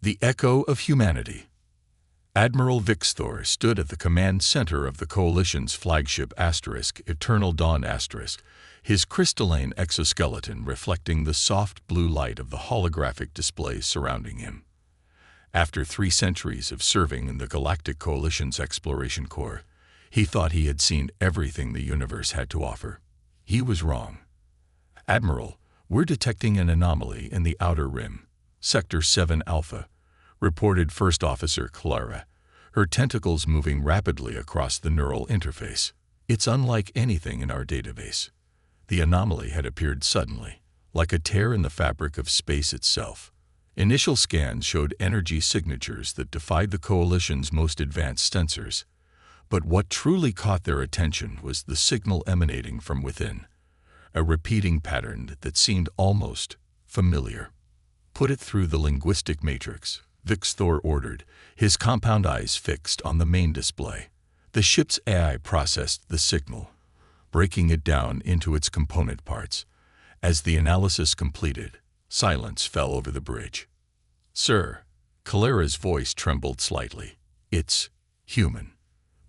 The Echo of Humanity. Admiral Vixthor stood at the command center of the Coalition's flagship Eternal Dawn, his crystalline exoskeleton reflecting the soft blue light of the holographic displays surrounding him. After 3 centuries of serving in the Galactic Coalition's exploration corps, he thought he had seen everything the universe had to offer. He was wrong. "Admiral, we're detecting an anomaly in the Outer Rim, Sector 7 Alpha," reported First Officer Clara, her tentacles moving rapidly across the neural interface. "It's unlike anything in our database." The anomaly had appeared suddenly, like a tear in the fabric of space itself. Initial scans showed energy signatures that defied the Coalition's most advanced sensors. But what truly caught their attention was the signal emanating from within, a repeating pattern that seemed almost familiar. "Put it through the linguistic matrix," Vixthor ordered, his compound eyes fixed on the main display. The ship's AI processed the signal, breaking it down into its component parts. As the analysis completed, silence fell over the bridge. "Sir," Clara's voice trembled slightly, "it's human."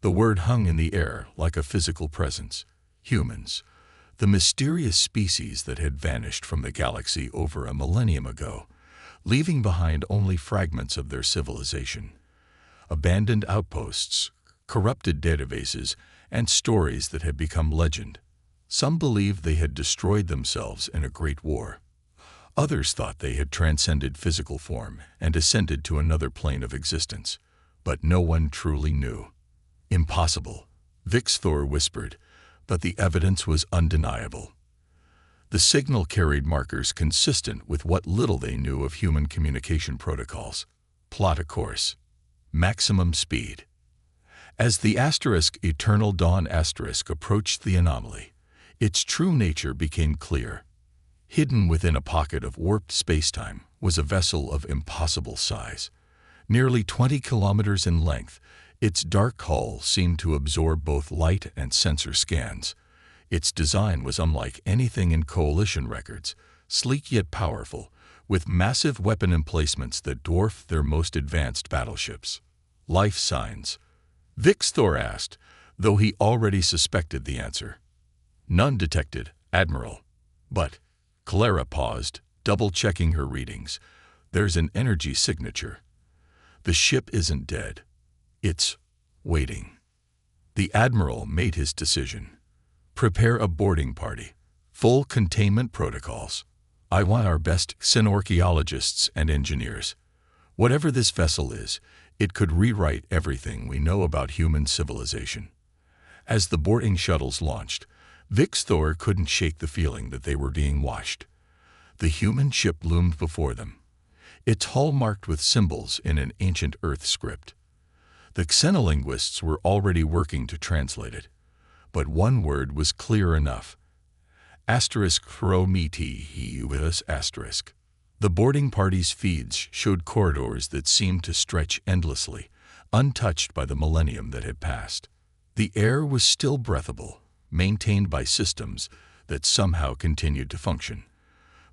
The word hung in the air like a physical presence. Humans, the mysterious species that had vanished from the galaxy over a millennium ago, leaving behind only fragments of their civilization. Abandoned outposts, corrupted databases, and stories that had become legend. Some believed they had destroyed themselves in a great war. Others thought they had transcended physical form and ascended to another plane of existence. But no one truly knew. "Impossible," Vixthor whispered, but the evidence was undeniable. The signal carried markers consistent with what little they knew of human communication protocols. "Plot a course. Maximum speed." As the Eternal Dawn approached the anomaly, its true nature became clear. Hidden within a pocket of warped spacetime was a vessel of impossible size. Nearly 20 kilometers in length, its dark hull seemed to absorb both light and sensor scans. Its design was unlike anything in Coalition records, sleek yet powerful, with massive weapon emplacements that dwarfed their most advanced battleships. "Life signs?" Vixthor asked, though he already suspected the answer. "None detected, Admiral." "But," Clara paused, double-checking her readings, "there's an energy signature. The ship isn't dead. It's waiting." The Admiral made his decision. "Prepare a boarding party. Full containment protocols. I want our best xenorchaeologists and engineers. Whatever this vessel is, it could rewrite everything we know about human civilization." As the boarding shuttles launched, Vixthor couldn't shake the feeling that they were being watched. The human ship loomed before them, its hull marked with symbols in an ancient Earth script. The xenolinguists were already working to translate it, but one word was clear enough. ****. The boarding party's feeds showed corridors that seemed to stretch endlessly, untouched by the millennium that had passed. The air was still breathable, maintained by systems that somehow continued to function.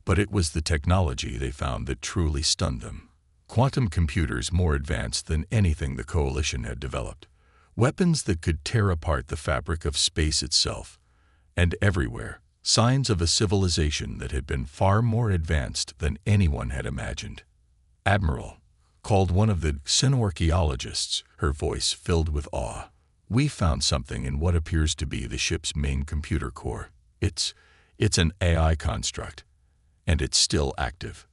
But it was the technology they found that truly stunned them. Quantum computers more advanced than anything the Coalition had developed. Weapons that could tear apart the fabric of space itself. And everywhere, signs of a civilization that had been far more advanced than anyone had imagined. "Admiral," called one of the xenorchaeologists, her voice filled with awe. "We found something in what appears to be the ship's main computer core. It's an AI construct, and it's still active."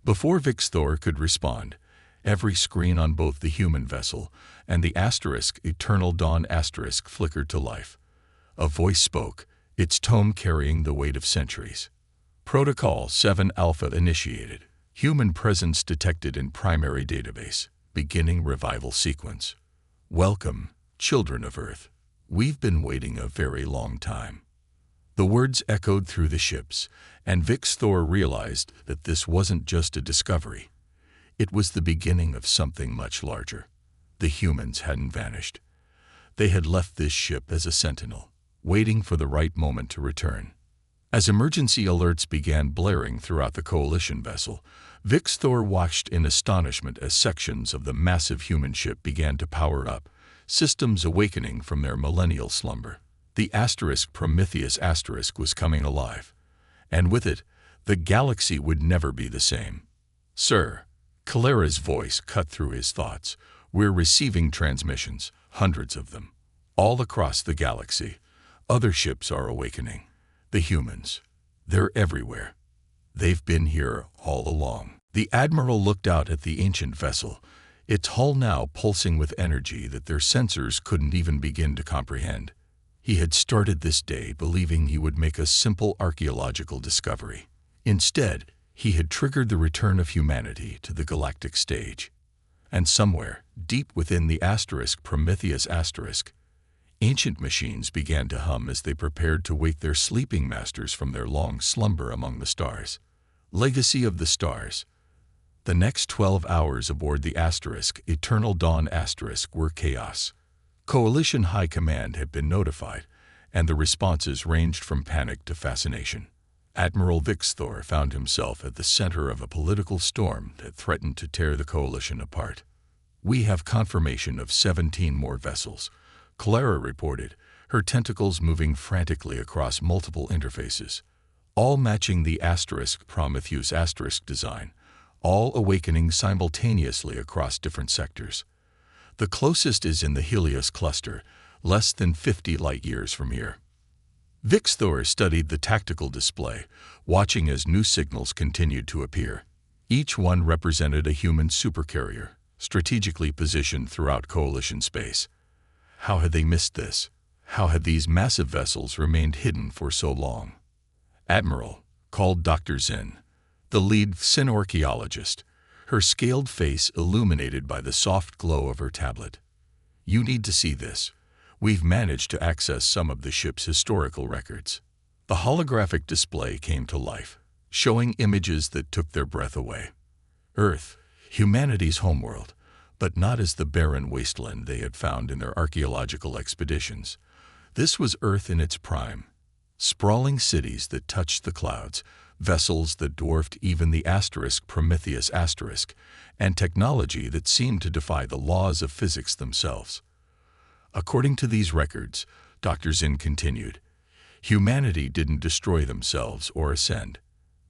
Before Vixthor could respond, every screen on both the human vessel and the Eternal Dawn flickered to life. A voice spoke, its tone carrying the weight of centuries. "Protocol 7 Alpha initiated. Human presence detected in primary database. Beginning revival sequence. Welcome, children of Earth. We've been waiting a very long time." The words echoed through the ships, and Vixthor realized that this wasn't just a discovery. It was the beginning of something much larger. The humans hadn't vanished. They had left this ship as a sentinel, waiting for the right moment to return. As emergency alerts began blaring throughout the Coalition vessel, Vixthor watched in astonishment as sections of the massive human ship began to power up, systems awakening from their millennial slumber. The Prometheus was coming alive, and with it, the galaxy would never be the same. "Sir," Calera's voice cut through his thoughts, "we're receiving transmissions, hundreds of them, all across the galaxy. Other ships are awakening. The humans, they're everywhere. They've been here all along." The Admiral looked out at the ancient vessel, its hull now pulsing with energy that their sensors couldn't even begin to comprehend. He had started this day believing he would make a simple archaeological discovery. Instead, he had triggered the return of humanity to the galactic stage. And somewhere, deep within the Prometheus ancient machines began to hum as they prepared to wake their sleeping masters from their long slumber among the stars. Legacy of the Stars. The next 12 hours aboard the Eternal Dawn were chaos. Coalition High Command had been notified, and the responses ranged from panic to fascination. Admiral Vixthor found himself at the center of a political storm that threatened to tear the Coalition apart. "We have confirmation of 17 more vessels," Calera reported, her tentacles moving frantically across multiple interfaces, all matching the Prometheus design, all awakening simultaneously across different sectors. "The closest is in the Helios cluster, less than 50 light-years from here." Vixthor studied the tactical display, watching as new signals continued to appear. Each one represented a human supercarrier, strategically positioned throughout Coalition space. How had they missed this? How had these massive vessels remained hidden for so long? "Admiral," called Dr. Zinn, the lead archaeologist, her scaled face illuminated by the soft glow of her tablet. "You need to see this. We've managed to access some of the ship's historical records." The holographic display came to life, showing images that took their breath away. Earth, humanity's homeworld, but not as the barren wasteland they had found in their archaeological expeditions. This was Earth in its prime. Sprawling cities that touched the clouds, vessels that dwarfed even the Prometheus and technology that seemed to defy the laws of physics themselves. According to these records, Dr. Zinn continued, humanity didn't destroy themselves or ascend.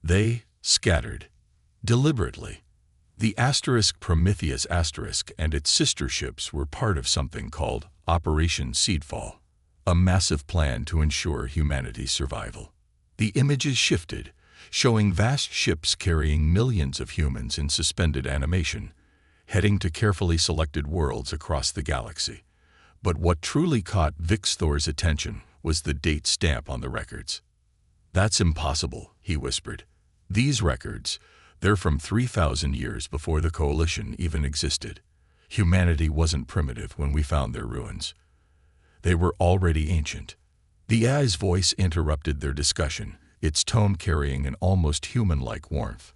They scattered. Deliberately. The Prometheus and its sister ships were part of something called Operation Seedfall, a massive plan to ensure humanity's survival. The images shifted, showing vast ships carrying millions of humans in suspended animation, heading to carefully selected worlds across the galaxy. But what truly caught Vixthor's attention was the date stamp on the records. "That's impossible," he whispered. "These records, they're from 3,000 years before the Coalition even existed. Humanity wasn't primitive when we found their ruins. They were already ancient." The AI's voice interrupted their discussion, its tone carrying an almost human-like warmth.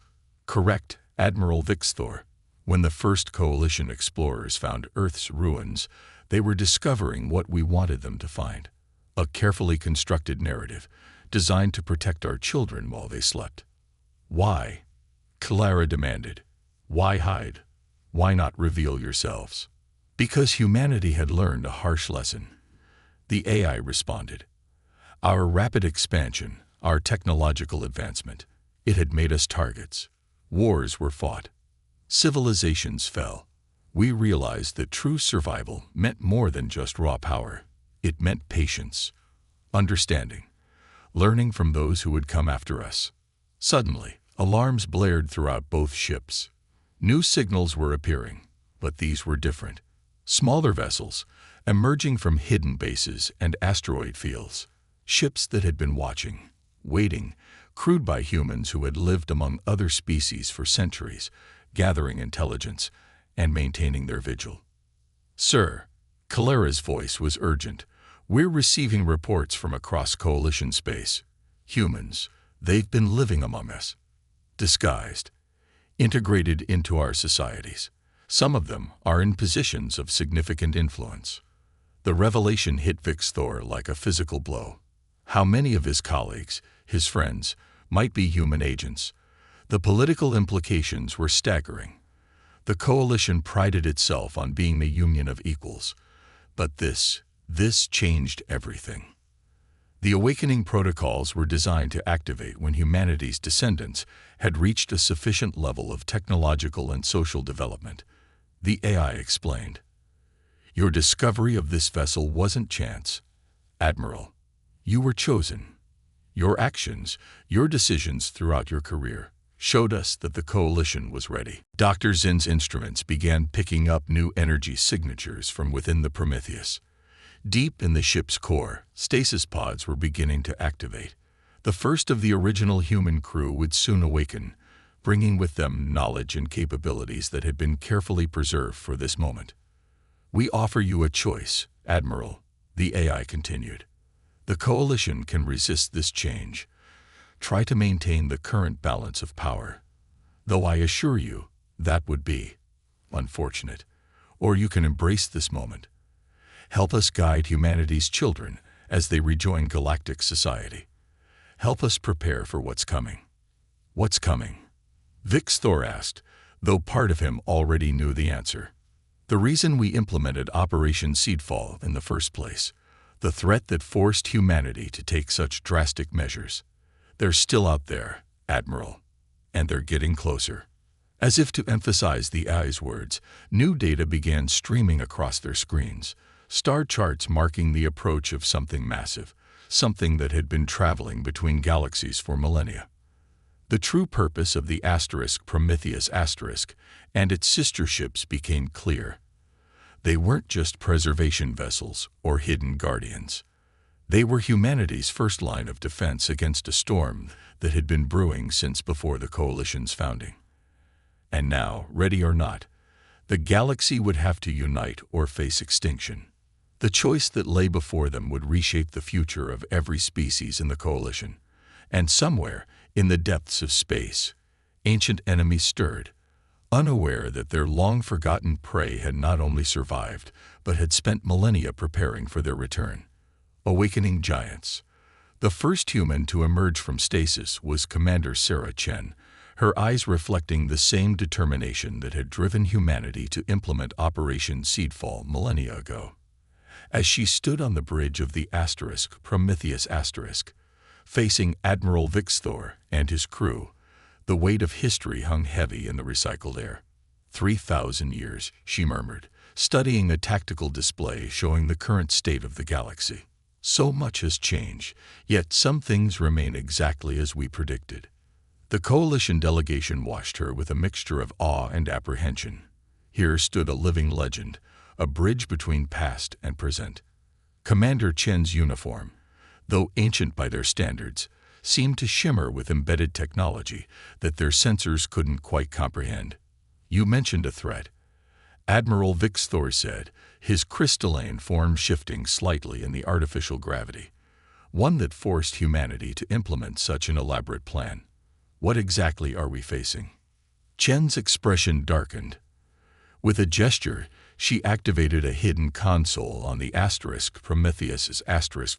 "Correct, Admiral Vixthor. When the first Coalition explorers found Earth's ruins, they were discovering what we wanted them to find. A carefully constructed narrative, designed to protect our children while they slept." "Why?" Calera demanded. "Why hide? Why not reveal yourselves?" "Because humanity had learned a harsh lesson," the AI responded. "Our rapid expansion, our technological advancement, it had made us targets. Wars were fought. Civilizations fell. We realized that true survival meant more than just raw power. It meant patience, understanding, learning from those who would come after us." Suddenly, alarms blared throughout both ships. New signals were appearing, but these were different. Smaller vessels, emerging from hidden bases and asteroid fields. Ships that had been watching, waiting, crewed by humans who had lived among other species for centuries, gathering intelligence and maintaining their vigil. "Sir," Calera's voice was urgent, "we're receiving reports from across Coalition space. Humans, they've been living among us. Disguised, integrated into our societies. Some of them are in positions of significant influence." The revelation hit Vixthor like a physical blow. How many of his colleagues, his friends, might be human agents? The political implications were staggering. The coalition prided itself on being a union of equals. But this changed everything. The awakening protocols were designed to activate when humanity's descendants had reached a sufficient level of technological and social development. The AI explained. Your discovery of this vessel wasn't chance, Admiral. You were chosen. Your actions, your decisions throughout your career, showed us that the coalition was ready. Dr. Zinn's instruments began picking up new energy signatures from within the Prometheus. Deep in the ship's core, stasis pods were beginning to activate. The first of the original human crew would soon awaken, bringing with them knowledge and capabilities that had been carefully preserved for this moment. We offer you a choice, Admiral, the AI continued. The coalition can resist this change. Try to maintain the current balance of power. Though I assure you, that would be unfortunate. Or you can embrace this moment. Help us guide humanity's children as they rejoin galactic society. Help us prepare for what's coming. What's coming? Vixthor asked, though part of him already knew the answer. The reason we implemented Operation Seedfall in the first place, the threat that forced humanity to take such drastic measures. They're still out there, Admiral, and they're getting closer. As if to emphasize the AI's words, new data began streaming across their screens, star charts marking the approach of something massive, something that had been traveling between galaxies for millennia. The true purpose of the Prometheus and its sister ships became clear. They weren't just preservation vessels or hidden guardians. They were humanity's first line of defense against a storm that had been brewing since before the Coalition's founding. And now, ready or not, the galaxy would have to unite or face extinction. The choice that lay before them would reshape the future of every species in the Coalition. And somewhere, in the depths of space, ancient enemies stirred, unaware that their long-forgotten prey had not only survived, but had spent millennia preparing for their return. Awakening giants. The first human to emerge from stasis was Commander Sarah Chen, her eyes reflecting the same determination that had driven humanity to implement Operation Seedfall millennia ago. As she stood on the bridge of the Prometheus facing Admiral Vixthor and his crew, the weight of history hung heavy in the recycled air. 3,000 years, she murmured, studying a tactical display showing the current state of the galaxy. So much has changed, yet some things remain exactly as we predicted. The Coalition delegation watched her with a mixture of awe and apprehension. Here stood a living legend, a bridge between past and present. Commander Chen's uniform, though ancient by their standards, seemed to shimmer with embedded technology that their sensors couldn't quite comprehend. You mentioned a threat, Admiral Vixthor said, his crystalline form shifting slightly in the artificial gravity, one that forced humanity to implement such an elaborate plan. What exactly are we facing? Chen's expression darkened. With a gesture, she activated a hidden console on the Prometheus's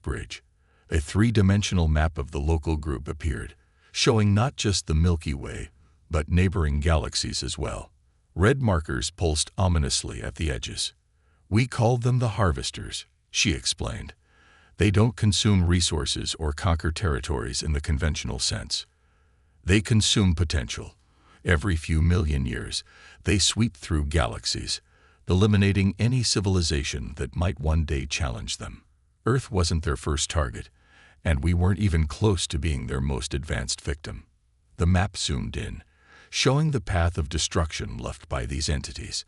bridge. A three-dimensional map of the local group appeared, showing not just the Milky Way, but neighboring galaxies as well. Red markers pulsed ominously at the edges. We called them the Harvesters, she explained. They don't consume resources or conquer territories in the conventional sense. They consume potential. Every few million years, they sweep through galaxies, eliminating any civilization that might one day challenge them. Earth wasn't their first target, and we weren't even close to being their most advanced victim. The map zoomed in, showing the path of destruction left by these entities.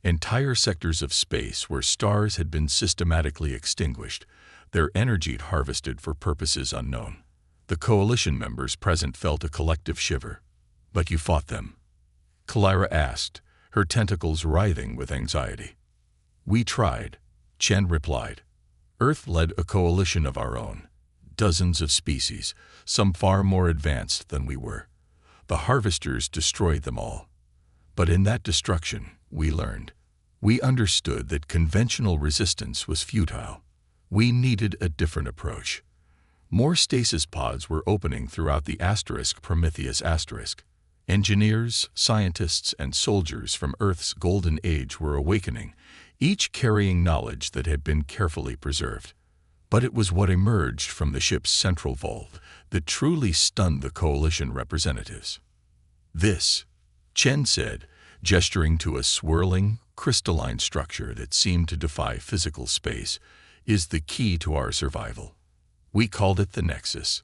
Entire sectors of space where stars had been systematically extinguished, their energy harvested for purposes unknown. The Coalition members present felt a collective shiver. But you fought them? Kalyra asked, her tentacles writhing with anxiety. We tried, Chen replied. Earth led a coalition of our own. Dozens of species, some far more advanced than we were. The Harvesters destroyed them all. But in that destruction, we learned. We understood that conventional resistance was futile. We needed a different approach. More stasis pods were opening throughout the Prometheus. Engineers, scientists, and soldiers from Earth's golden age were awakening, each carrying knowledge that had been carefully preserved. But it was what emerged from the ship's central vault that truly stunned the Coalition representatives. "This," Chen said, gesturing to a swirling, crystalline structure that seemed to defy physical space, "is the key to our survival. We called it the Nexus.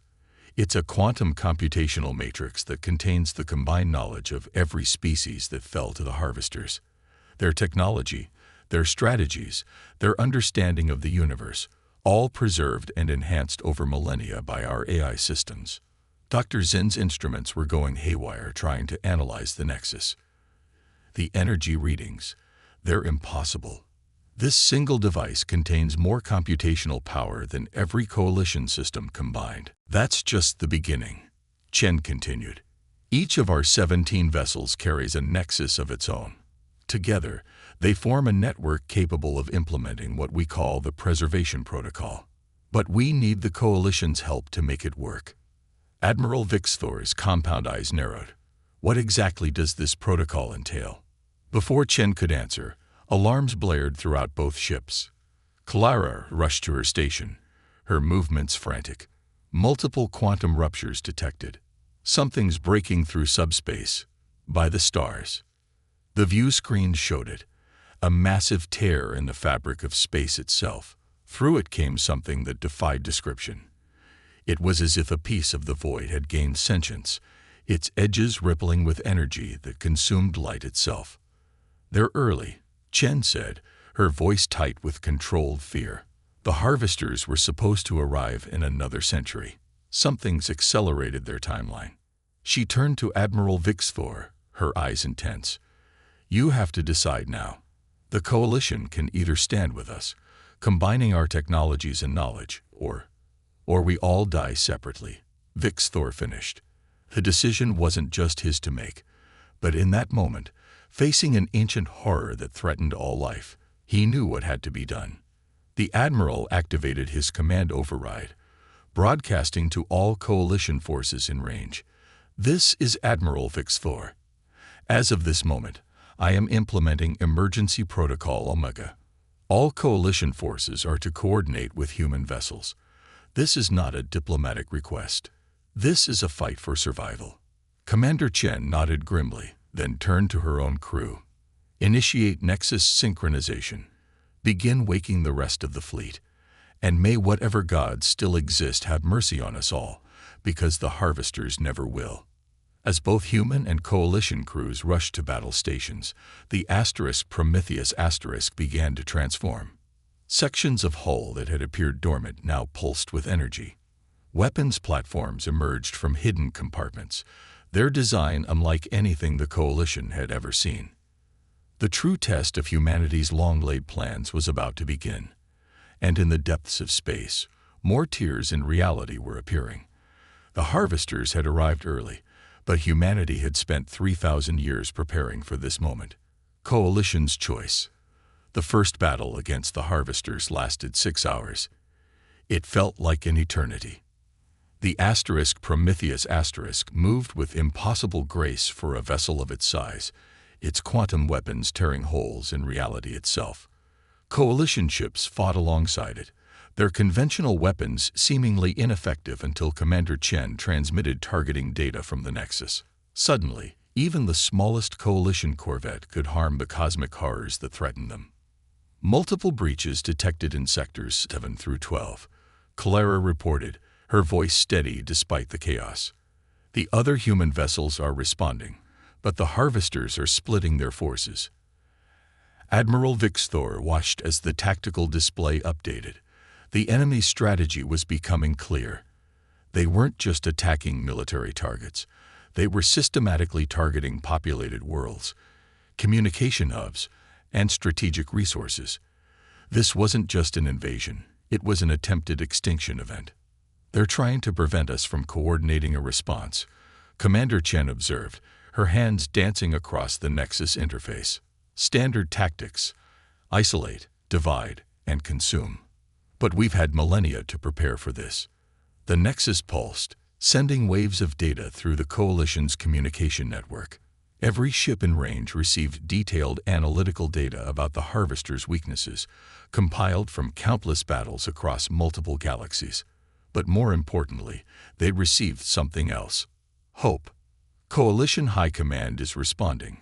It's a quantum computational matrix that contains the combined knowledge of every species that fell to the Harvesters. Their technology, their strategies, their understanding of the universe, all preserved and enhanced over millennia by our AI systems." Dr. Zen's instruments were going haywire trying to analyze the Nexus. The energy readings, they're impossible. This single device contains more computational power than every Coalition system combined. "That's just the beginning," Chen continued. "Each of our 17 vessels carries a nexus of its own. Together, they form a network capable of implementing what we call the Preservation Protocol. But we need the Coalition's help to make it work." Admiral Vixthor's compound eyes narrowed. "What exactly does this protocol entail?" Before Chen could answer, alarms blared throughout both ships. Clara rushed to her station, her movements frantic. Multiple quantum ruptures detected. "Something's breaking through subspace. By the stars." The view screen showed it, a massive tear in the fabric of space itself. Through it came something that defied description. It was as if a piece of the void had gained sentience, its edges rippling with energy that consumed light itself. "They're early," Chen said, her voice tight with controlled fear. "The Harvesters were supposed to arrive in another century. Something's accelerated their timeline." She turned to Admiral Vixthor, her eyes intense. "You have to decide now. The Coalition can either stand with us, combining our technologies and knowledge, or we all die separately." Vixthor finished. The decision wasn't just his to make, but in that moment, facing an ancient horror that threatened all life, he knew what had to be done. The Admiral activated his command override, broadcasting to all Coalition forces in range. "This is Admiral Vixthor. As of this moment, I am implementing Emergency Protocol Omega. All Coalition forces are to coordinate with human vessels. This is not a diplomatic request. This is a fight for survival." Commander Chen nodded grimly, then turned to her own crew. "Initiate Nexus synchronization. Begin waking the rest of the fleet. And may whatever gods still exist have mercy on us all, because the Harvesters never will." As both human and Coalition crews rushed to battle stations, the Prometheus began to transform. Sections of hull that had appeared dormant now pulsed with energy. Weapons platforms emerged from hidden compartments, their design unlike anything the Coalition had ever seen. The true test of humanity's long-laid plans was about to begin. And in the depths of space, more tiers in reality were appearing. The Harvesters had arrived early, but humanity had spent 3,000 years preparing for this moment. Coalition's choice. The first battle against the Harvesters lasted 6 hours. It felt like an eternity. The Prometheus moved with impossible grace for a vessel of its size, its quantum weapons tearing holes in reality itself. Coalition ships fought alongside it, their conventional weapons seemingly ineffective until Commander Chen transmitted targeting data from the Nexus. Suddenly, even the smallest Coalition corvette could harm the cosmic horrors that threatened them. Multiple breaches detected in sectors 7 through 12. Clara reported, her voice steady despite the chaos. "The other human vessels are responding, but the Harvesters are splitting their forces." Admiral Vixthor watched as the tactical display updated. The enemy's strategy was becoming clear. They weren't just attacking military targets. They were systematically targeting populated worlds, communication hubs, and strategic resources. This wasn't just an invasion. It was an attempted extinction event. "They're trying to prevent us from coordinating a response," Commander Chen observed, her hands dancing across the Nexus interface. "Standard tactics: isolate, divide, and consume. But we've had millennia to prepare for this." The Nexus pulsed, sending waves of data through the Coalition's communication network. Every ship in range received detailed analytical data about the Harvester's weaknesses, compiled from countless battles across multiple galaxies. But more importantly, they received something else: hope. Coalition High Command is responding,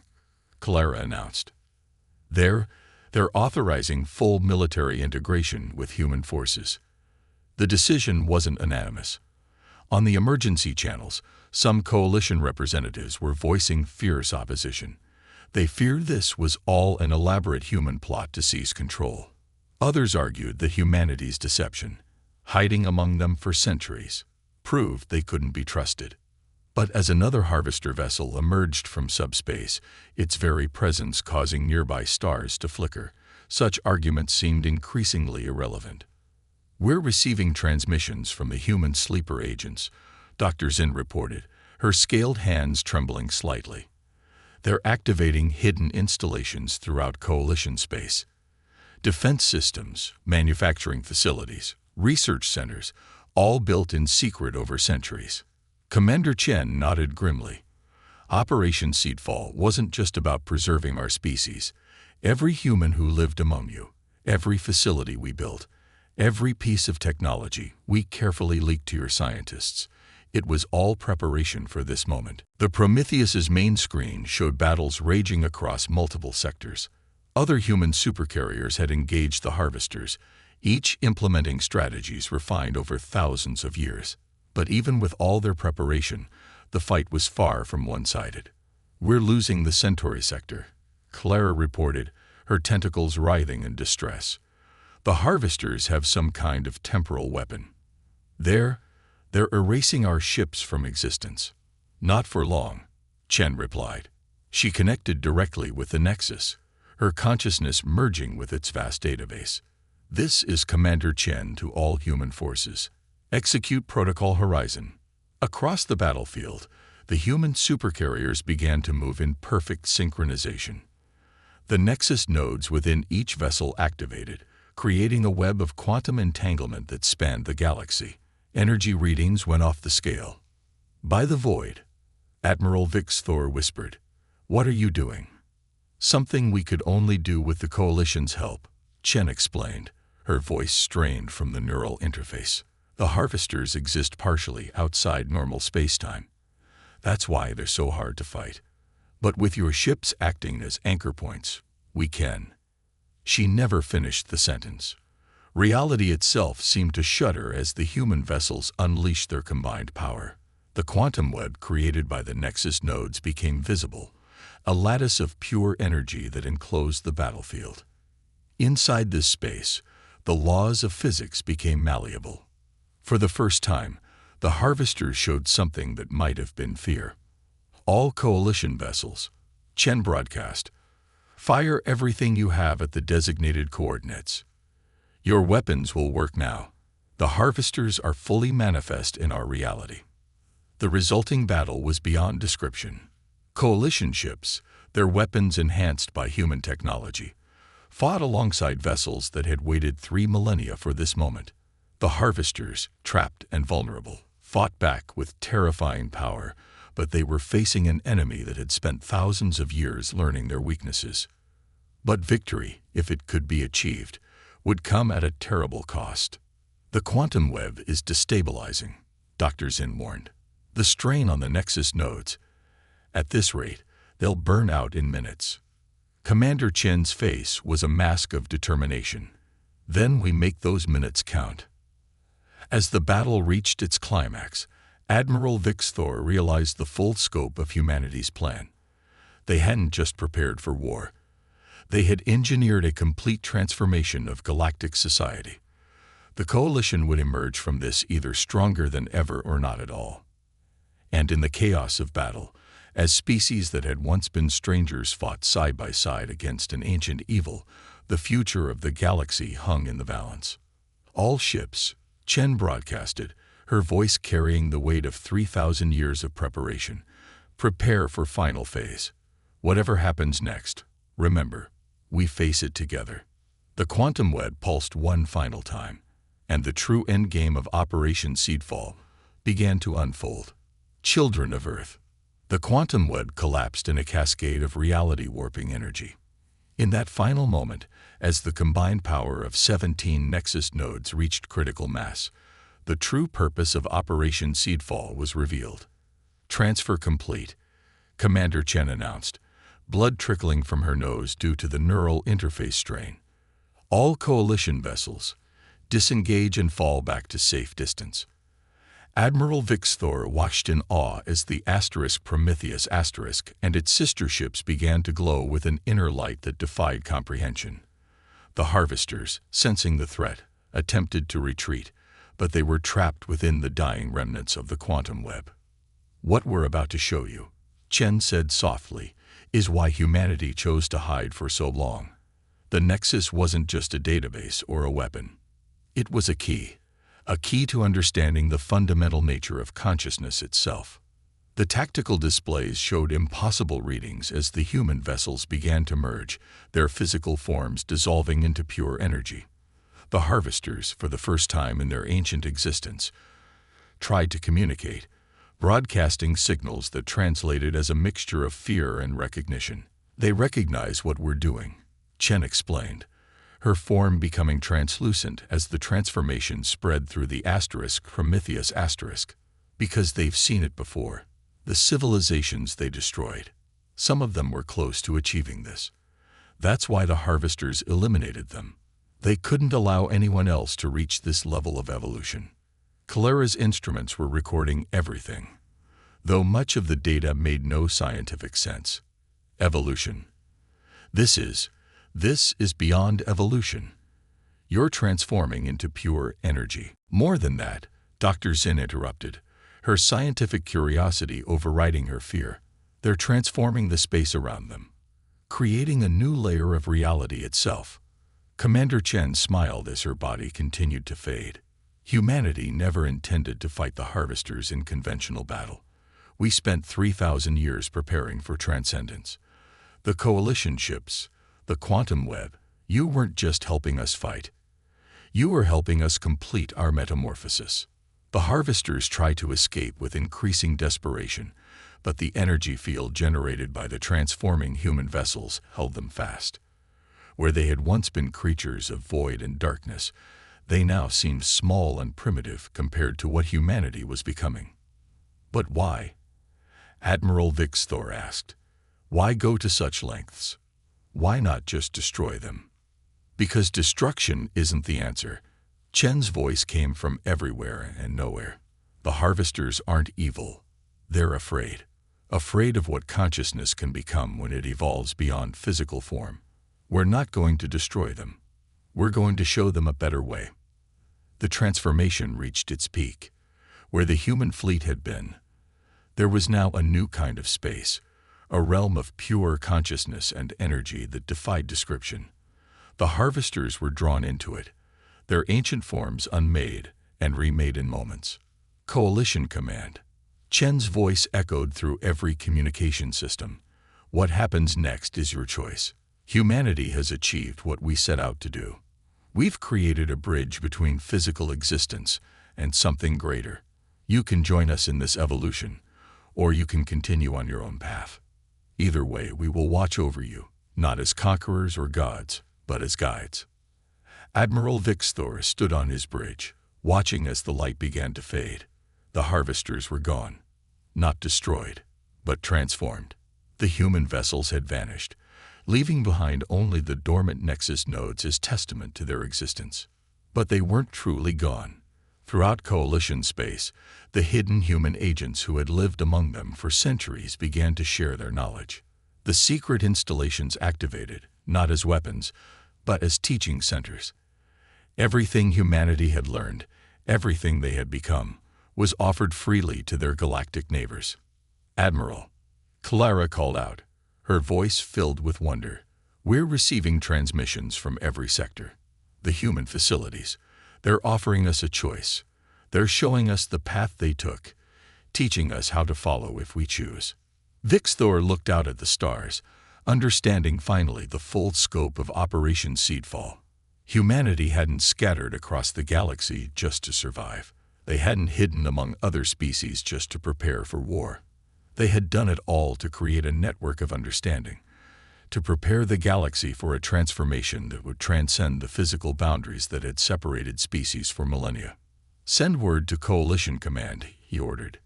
Clara announced. They're authorizing full military integration with human forces. The decision wasn't unanimous. On the emergency channels, some Coalition representatives were voicing fierce opposition. They feared this was all an elaborate human plot to seize control. Others argued that humanity's deception, hiding among them for centuries, proved they couldn't be trusted. But as another Harvester vessel emerged from subspace, its very presence causing nearby stars to flicker, such arguments seemed increasingly irrelevant. "We're receiving transmissions from the human sleeper agents," Dr. Zinn reported, her scaled hands trembling slightly. "They're activating hidden installations throughout Coalition space. Defense systems, manufacturing facilities, research centers, all built in secret over centuries." Commander Chen nodded grimly. "Operation Seedfall wasn't just about preserving our species. Every human who lived among you, every facility we built, every piece of technology we carefully leaked to your scientists, it was all preparation for this moment." The Prometheus's main screen showed battles raging across multiple sectors. Other human supercarriers had engaged the Harvesters, each implementing strategies refined over thousands of years. But even with all their preparation, the fight was far from one-sided. "We're losing the Centauri sector," Clara reported, her tentacles writhing in distress. "The Harvesters have some kind of temporal weapon. They're erasing our ships from existence." "Not for long," Chen replied. She connected directly with the Nexus, her consciousness merging with its vast database. "This is Commander Chen to all human forces. Execute Protocol Horizon." Across the battlefield, the human supercarriers began to move in perfect synchronization. The Nexus nodes within each vessel activated, creating a web of quantum entanglement that spanned the galaxy. Energy readings went off the scale. "By the void," Admiral Vix Thor whispered. "What are you doing?" "Something we could only do with the Coalition's help," Chen explained, her voice strained from the neural interface. "The Harvesters exist partially outside normal spacetime. That's why they're so hard to fight. But with your ships acting as anchor points, we can." She never finished the sentence. Reality itself seemed to shudder as the human vessels unleashed their combined power. The quantum web created by the Nexus nodes became visible, a lattice of pure energy that enclosed the battlefield. Inside this space, the laws of physics became malleable. For the first time, the Harvesters showed something that might have been fear. "All Coalition vessels," Chen broadcast, "fire everything you have at the designated coordinates. Your weapons will work now. The Harvesters are fully manifest in our reality." The resulting battle was beyond description. Coalition ships, their weapons enhanced by human technology, fought alongside vessels that had waited 3 millennia for this moment. The Harvesters, trapped and vulnerable, fought back with terrifying power, but they were facing an enemy that had spent thousands of years learning their weaknesses. But victory, if it could be achieved, would come at a terrible cost. "The quantum web is destabilizing," Dr. Zinn warned. "The strain on the Nexus nodes. At this rate, they'll burn out in minutes." Commander Chen's face was a mask of determination. "Then we make those minutes count." As the battle reached its climax, Admiral Vix Thor realized the full scope of humanity's plan. They hadn't just prepared for war. They had engineered a complete transformation of galactic society. The Coalition would emerge from this either stronger than ever or not at all. And in the chaos of battle, as species that had once been strangers fought side by side against an ancient evil, the future of the galaxy hung in the balance. "All ships," Chen broadcasted, her voice carrying the weight of 3,000 years of preparation, "prepare for final phase. Whatever happens next, remember, we face it together." The quantum web pulsed one final time, and the true endgame of Operation Seedfall began to unfold. Children of Earth. The quantum web collapsed in a cascade of reality-warping energy. In that final moment, as the combined power of 17 Nexus nodes reached critical mass, the true purpose of Operation Seedfall was revealed. Transfer complete, Commander Chen announced, blood trickling from her nose due to the neural interface strain. All Coalition vessels, disengage and fall back to safe distance. Admiral Vixthor watched in awe as the Prometheus and its sister ships began to glow with an inner light that defied comprehension. The Harvesters, sensing the threat, attempted to retreat, but they were trapped within the dying remnants of the quantum web. What we're about to show you, Chen said softly, is why humanity chose to hide for so long. The Nexus wasn't just a database or a weapon. It was a key to understanding the fundamental nature of consciousness itself. The tactical displays showed impossible readings as the human vessels began to merge, their physical forms dissolving into pure energy. The Harvesters, for the first time in their ancient existence, tried to communicate, broadcasting signals that translated as a mixture of fear and recognition. They recognize what we're doing, Chen explained, her form becoming translucent as the transformation spread through the Prometheus because they've seen it before. The civilizations they destroyed. Some of them were close to achieving this. That's why the Harvesters eliminated them. They couldn't allow anyone else to reach this level of evolution. Kalera's instruments were recording everything, though much of the data made no scientific sense. Evolution. This is beyond evolution. You're transforming into pure energy. More than that, Dr. Zin interrupted, her scientific curiosity overriding her fear. They're transforming the space around them, creating a new layer of reality itself. Commander Chen smiled as her body continued to fade. Humanity never intended to fight the Harvesters in conventional battle. We spent 3,000 years preparing for transcendence. The Coalition ships, the quantum web, you weren't just helping us fight. You were helping us complete our metamorphosis. The Harvesters tried to escape with increasing desperation, but the energy field generated by the transforming human vessels held them fast. Where they had once been creatures of void and darkness, they now seemed small and primitive compared to what humanity was becoming. But why? Admiral Vixthor asked. Why go to such lengths? Why not just destroy them? Because destruction isn't the answer. Chen's voice came from everywhere and nowhere. The Harvesters aren't evil. They're afraid. Afraid of what consciousness can become when it evolves beyond physical form. We're not going to destroy them. We're going to show them a better way. The transformation reached its peak. Where the human fleet had been, there was now a new kind of space, a realm of pure consciousness and energy that defied description. The Harvesters were drawn into it, their ancient forms unmade and remade in moments. Coalition Command. Chen's voice echoed through every communication system. What happens next is your choice. Humanity has achieved what we set out to do. We've created a bridge between physical existence and something greater. You can join us in this evolution, or you can continue on your own path. Either way, we will watch over you, not as conquerors or gods, but as guides. Admiral Vixthor stood on his bridge, watching as the light began to fade. The Harvesters were gone, not destroyed, but transformed. The human vessels had vanished, leaving behind only the dormant Nexus nodes as testament to their existence. But they weren't truly gone. Throughout Coalition space, the hidden human agents who had lived among them for centuries began to share their knowledge. The secret installations activated, not as weapons, but as teaching centers. Everything humanity had learned, everything they had become, was offered freely to their galactic neighbors. Admiral, Kalera called out, her voice filled with wonder. We're receiving transmissions from every sector. The human facilities. They're offering us a choice. They're showing us the path they took, teaching us how to follow if we choose. Vixthor looked out at the stars, understanding finally the full scope of Operation Seedfall. Humanity hadn't scattered across the galaxy just to survive. They hadn't hidden among other species just to prepare for war. They had done it all to create a network of understanding, to prepare the galaxy for a transformation that would transcend the physical boundaries that had separated species for millennia. "Send word to Coalition Command," he ordered.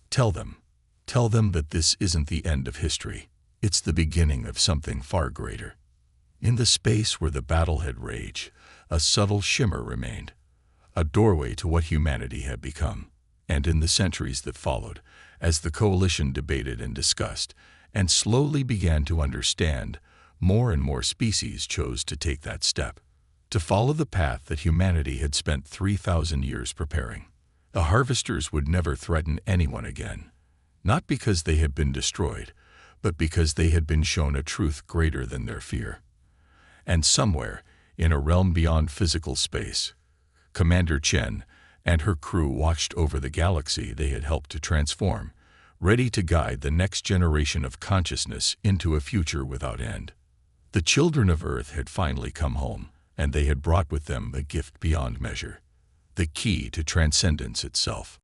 Tell them that this isn't the end of history. It's the beginning of something far greater." In the space where the battle had raged, a subtle shimmer remained, a doorway to what humanity had become. And in the centuries that followed, as the Coalition debated and discussed, and slowly began to understand, more and more species chose to take that step, to follow the path that humanity had spent 3,000 years preparing. The harvesters would never threaten anyone again, not because they had been destroyed, but because they had been shown a truth greater than their fear. And somewhere, in a realm beyond physical space, Commander Chen and her crew watched over the galaxy they had helped to transform, ready to guide the next generation of consciousness into a future without end. The children of Earth had finally come home, and they had brought with them a gift beyond measure, the key to transcendence itself.